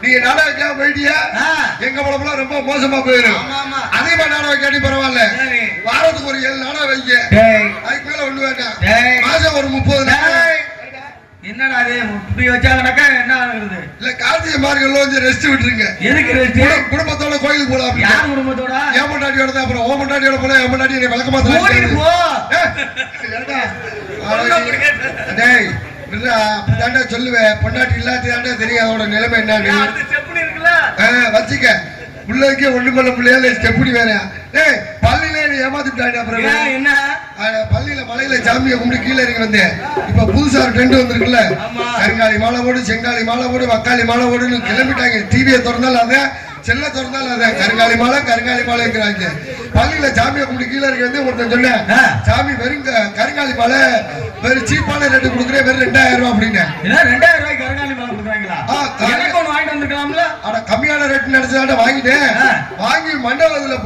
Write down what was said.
நீங்க நாடகம் வைக்காம போயிட்டியா எங்க படம்லாம் ரொம்ப மோசமா போயிடும். அதே மாதிரி நாடகம் கேட்டி பரவாயில்ல, வாரத்துக்கு ஒரு 7 நாடகம் வைக்க, அதுக்கு மேல ஒண்ணு வேண்டாம். மாசம் ஒரு 30 என்னடா அது இப்படி வச்சாங்கனாக்கா என்ன ஆகுது? இல்ல கார்த்திகை மார்கெல்லாம் கொஞ்சம் ரெஸ்ட் விட்டுருங்க. எதுக்கு ரெஸ்ட்? குடும்பத்தோட கோயிலுக்கு போலாம். யார் குடும்பத்தோட? என் பொண்டாட்டியோட தான். அப்புறம் ஓ பொண்டாட்டியோட போல என் பொண்டாட்டி என்னை விளக்க மாத்தலாம். டேய் தாண்டா சொல்லுவேன், பொண்டாட்டி இல்லாத தெரியும் அதோட நிலைமை என்னன்னு வச்சுக்க. பிள்ளைக்கே ஒண்ணு பண்ண பிள்ளையா ஸ்டெப்டி வேற. ஏய் பள்ளியில ஏமாத்திட்டாங்க. அப்புறம் என்ன பள்ளியில மலையில சாமியை கும்பிட்டு கீழே இறங்கி வந்தேன். இப்ப புதுசா ஒரு ட்ரெண்ட் வந்திருக்குல்ல, கருங்காலி மாலை போடு, செங்காலி மாலை போடு, வக்காளி மாலை போடுன்னு கிளம்பிட்டாங்க. டிவியை திறந்தாலும் அதான், செல்ல திறந்தாலும் அதான், கருங்காலி மாலைங்கிறாங்க. பள்ளியில சாமியை கும்பிட்டு கீழே இறங்கி வந்து ஒருத்தன் சொன்னேன், சாமி வெறும் கருங்காலி மாலை வெறும் சீப்பான ரேட்டு கொடுக்குறேன், வெறும் 2000 ரூபாய் அப்படின்னு. 2000 ரூபாய்க்கு கருங்காலி மாலை கொடுக்குறாங்களா? எனக்கு ஒன்று வாங்கிட்டு வந்துருக்கலாம்ல. ஆனா கம்மியான ரேட்டு நினைச்சதாட்ட வாங்கிட்டேன். வாங்கி மண்டபத்துல